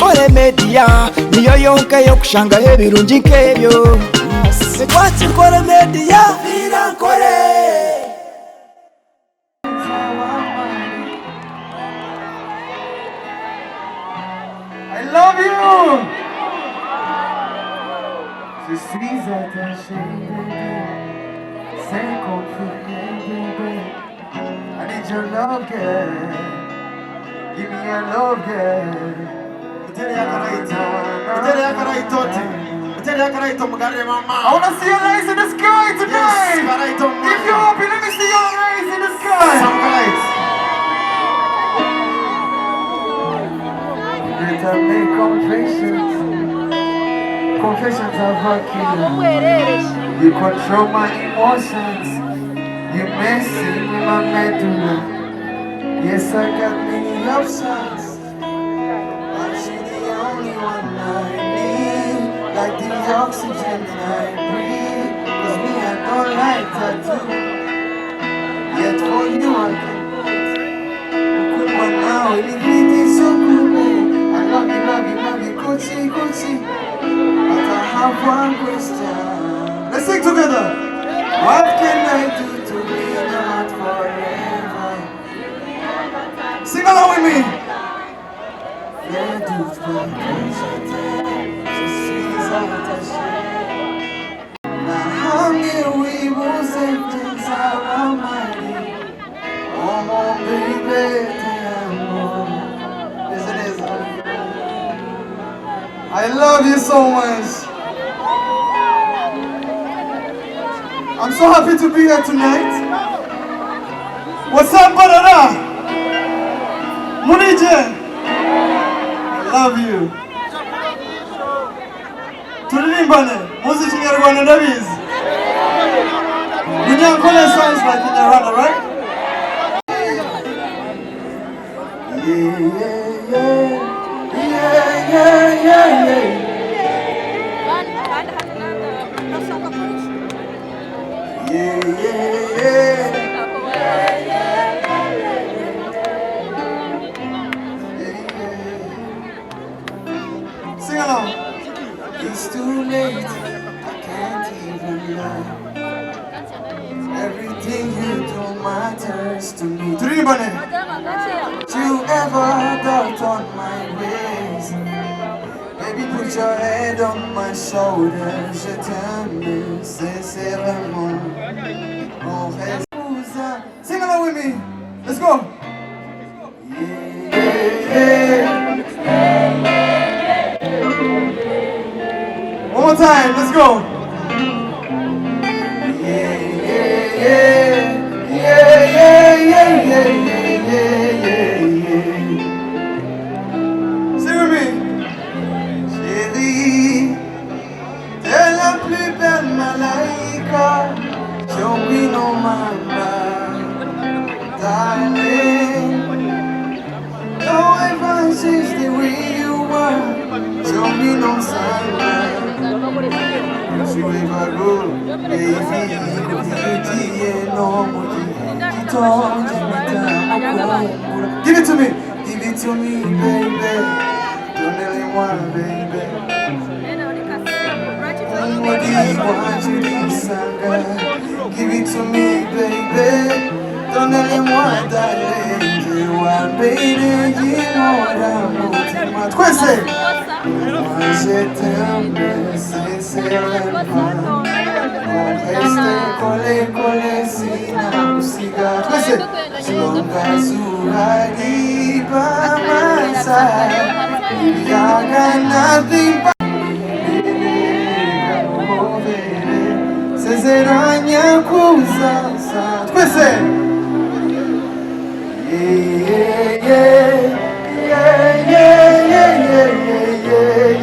NKORE MEDIA niyo yonka yo kushanga ebirungi nk'ebyo. What's NKORE MEDIA? Ankole. I love you. Je suis attaché, c'est compliqué, baby. I need your love, girl. Give me your love, girl. I wanna see your lights in the sky tonight. If you're happy, let me see your lights in the sky. Some lights. Better make confessions. Confessions are fucking. You control my emotions. You messing with my medulla. Yes, I got many options. Like the oxygen I breathe. Cause me, I don't like tattoo. Yet for you I can cook one now. It is so cool, babe. I love you, Gucci, Gucci. But I have one question. Let's sing together. What can I do to win your heart forever? Sing along with me. Yeah, dude, I love you so much. I'm so happy to be here tonight. What's up, Mbarara? Munije? I love you. Tulirimbane, muziki nyarwanda ndabizi. Ankole sounds like in Rwanda, right? Sing along. It's too late, I can't even lie. Everything you do matters to me. You ever doubt on my ways? Baby, put your head on my shoulders. Je t'aime sincèrement. On reste. Sing along with me. Let's go. One more time. Let's go. Sing with me. Chérie, t'es la plus belle malaika. Show me no mama, darling. Don't ever change the way you are. Show me no sign. You ever go, baby, give it to me, baby. Don't let me want, baby. Give it to me, baby. Don't let me want, darling. You are baby, you know what I'm going. Je t'aime sincèrement. On reste collé sina musiga. Songa suradi by my side. I got nothing but Sezeranya kuzaza. Yeah.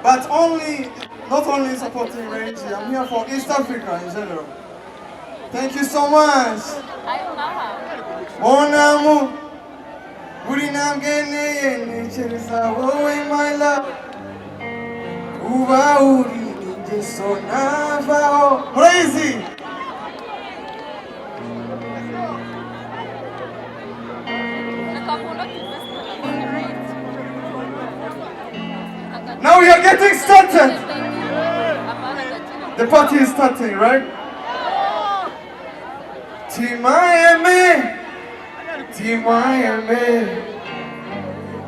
but not only supporting Range, I'm here for East Africa in general. Thank you so much. Mon amour, my love. Crazy. Now we are getting started. The party is starting, right? Timayame.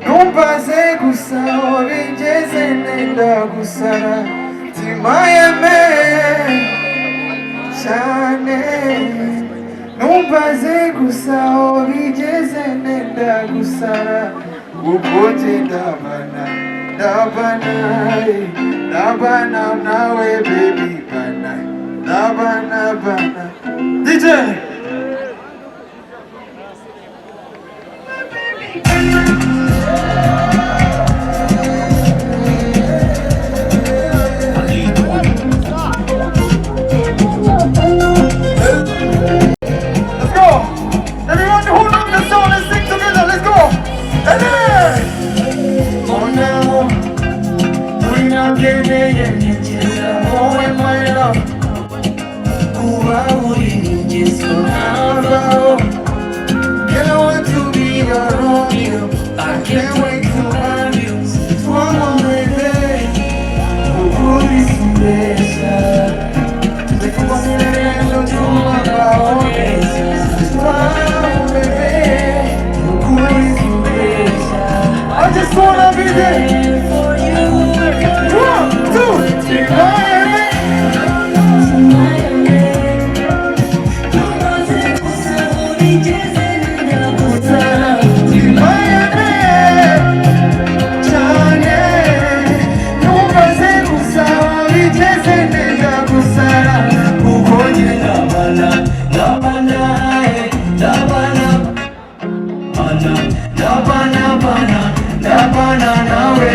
Numbaze gusa obigeze nenda gusara. Timayame. Shane. Numbaze gusa obigeze nenda gusara. Upoje dabana. Dabana nawe baby bana. Dabana. DJ. Let's go! Everyone who knows the song, let's sing together, let's go! Eleeeh! Oh now, bring out the day and oh my love. Can't wait to be your Romeo. I can't wait to have you. One more day, who is special? The first thing to do about it. One baby, who is special? I just wanna be there for you. 1, 2, 3, Miami.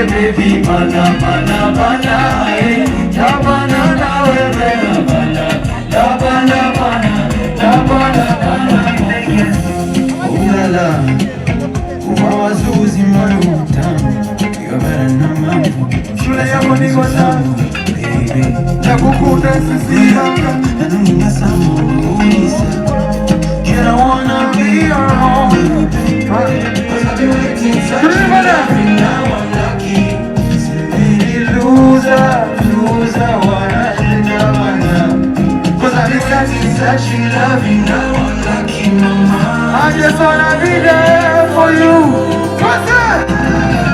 Baby, bana, eh. Dabana, nawe, bana, dabana, ooh la la, uwawazuzi moyo mtamu, you better know mambo. Shule yako niko tamu, baby. Nakukunda sisi hapa, nanunga samu uisa. Kila wanna be your home. Cause I've been waiting such a long now I'm lucky. Loser, wanna. Cause I've been such a loving now I'm lucky, mama. I just wanna be there for you. What's that?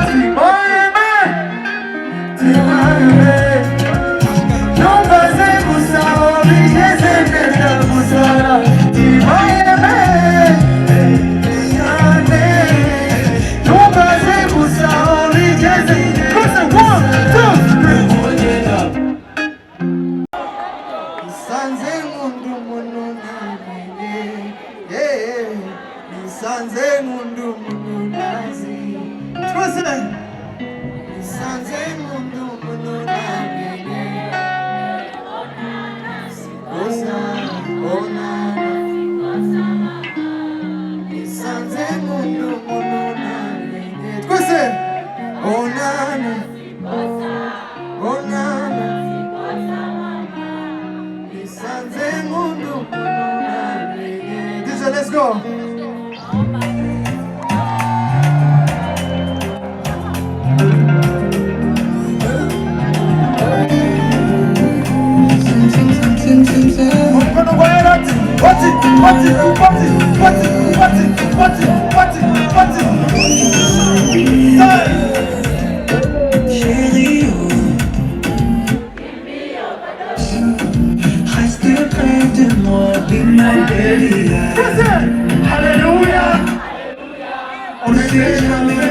Timayame. Numbaze gusa obigeze nenda gusara. Timayame. Numbaze gusa obigeze. Cause 1, 2, 3. Nisanze mundu mununamene. Nisanze mundu mununazi. Twese. Nisanze mundu mununamene. Ona. Nisanze mundu mununamene. Twese. Onana. Nisanze mundu mununamene. DJ, let's go. I still crave the more in my daily life. Hallelujah. On the day I'm in the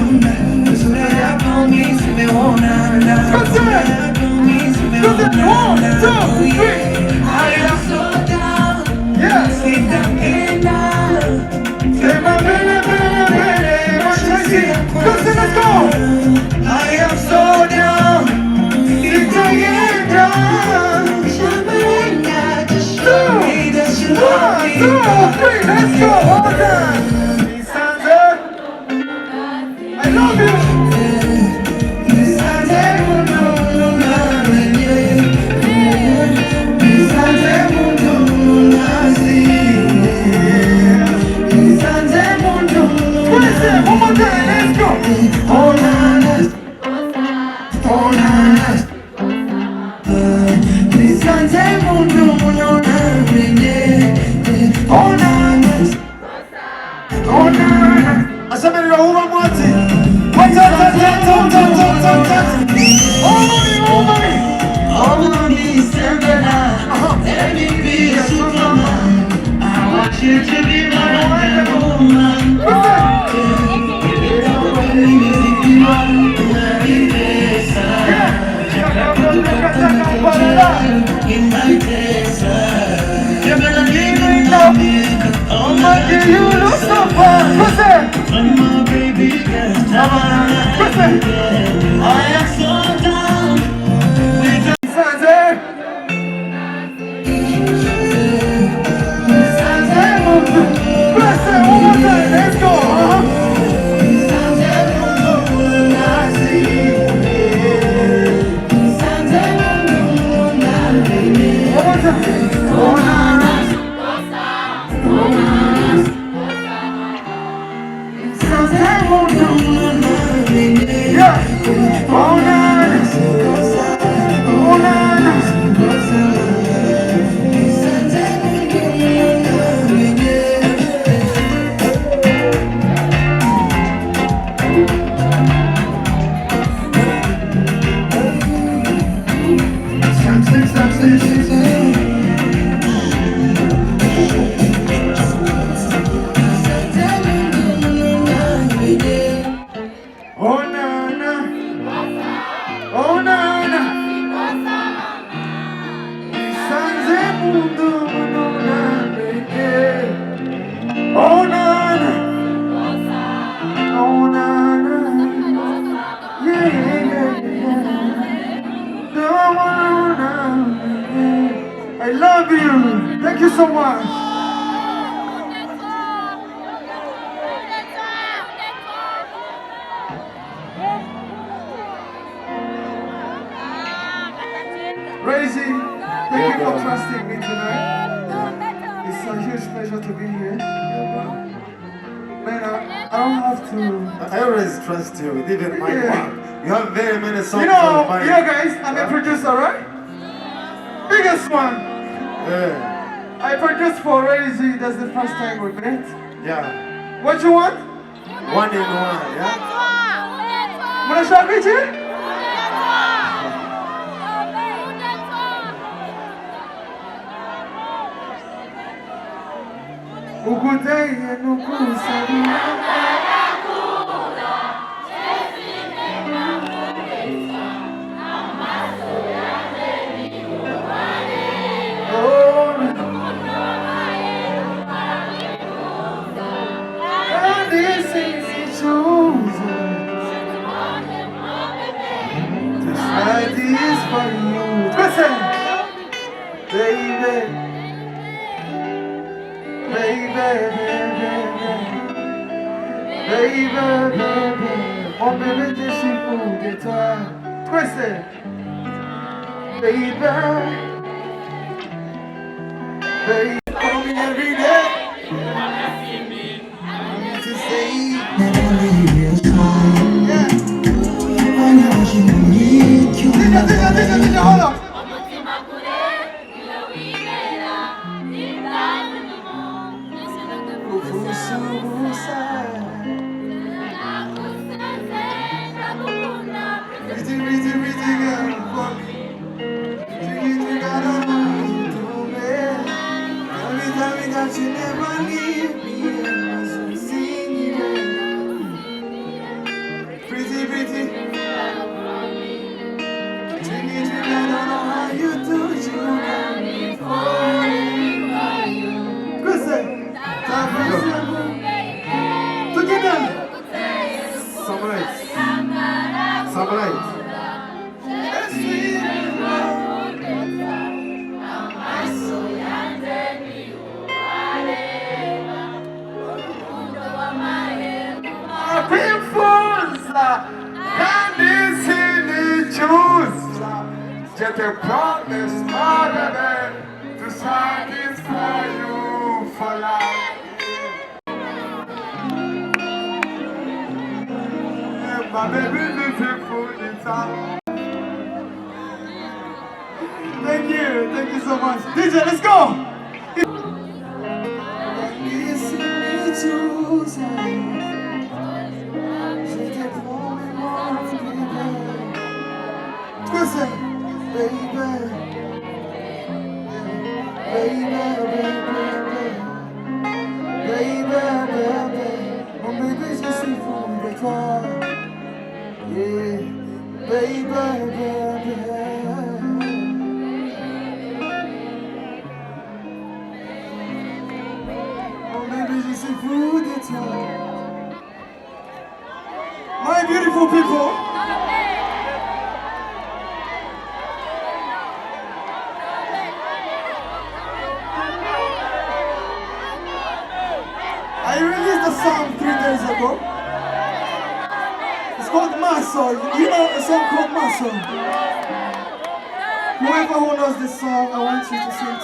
Uganda, so that I promise me won't end. 1, 2, 3. I am so down. Yes. Sit down and down. Say my baby. Let's go. I am so down. Oh na na. Nisanze mundu munona mwenye. Oh na na. Oh na na. Asemeni uva mwati. Wata. Oh mami. Oh mami sembena. Let me be a superman. I want you to be my woman. In my days, you're gonna leave me now. Oh my God, you look so fun. Oh my baby girl, I am so down. Let's go. I love you. Thank you so much. Razy, thank you for trusting me tonight. It's a huge pleasure to be here. Man, I don't have to. I always trust you with even my work. You have very many songs You know, on my... guys, I'm a producer, right? Biggest one. Yeah. I produced for Razy. That's the first time we met. Yeah. What you want? 1 in 1, yeah? Wanna show me too? Ukuteye nukusari. This for you. Listen, baby, mon bébé t'es si fou de toi. Listen, baby, call me every day. I need to say, never leave your side. Yeah. Diga, hold on. You never leave me alone, so sing it. Pretty. Sing it, I don't know how you do it, you got me falling for you. Listen, together. Summarize. Just a promise, my baby, to satisfy you for life. My baby, beautiful, it's all. so much. DJ, let's go. My beautiful people, I released a song 3 days ago. It's called Muscle. You know a song called Muscle? Whoever who knows this song, I want you to sing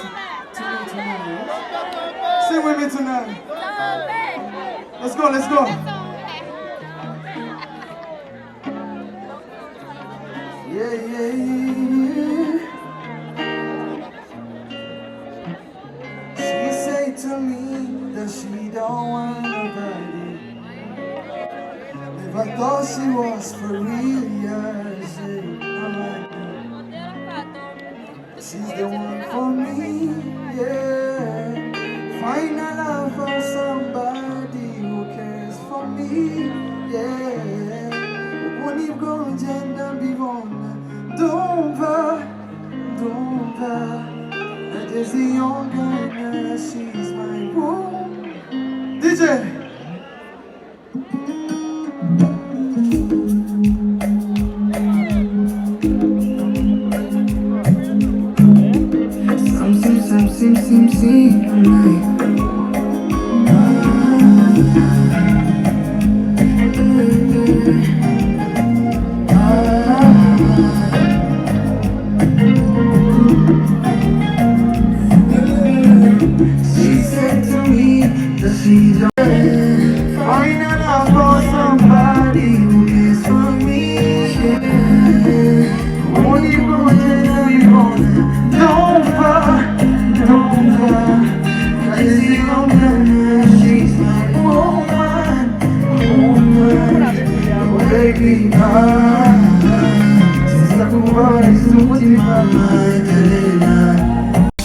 to me tonight. Yes? Sing with me tonight. Let's go, let's go. Yeah, yeah, yeah. She said to me that she don't want nobody. If I thought she was for real, yeah, I'm like, she's the one for me, yeah. Find a love for somebody who cares for me, yeah. When you go and be wrong, don't va. That is the young girl, she's my woman. DJ.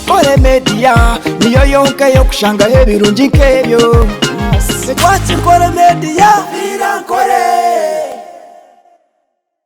NKORE MEDIA niyo yonka yo kushanga ebirungi nk'ebyo. NKORE MEDIA.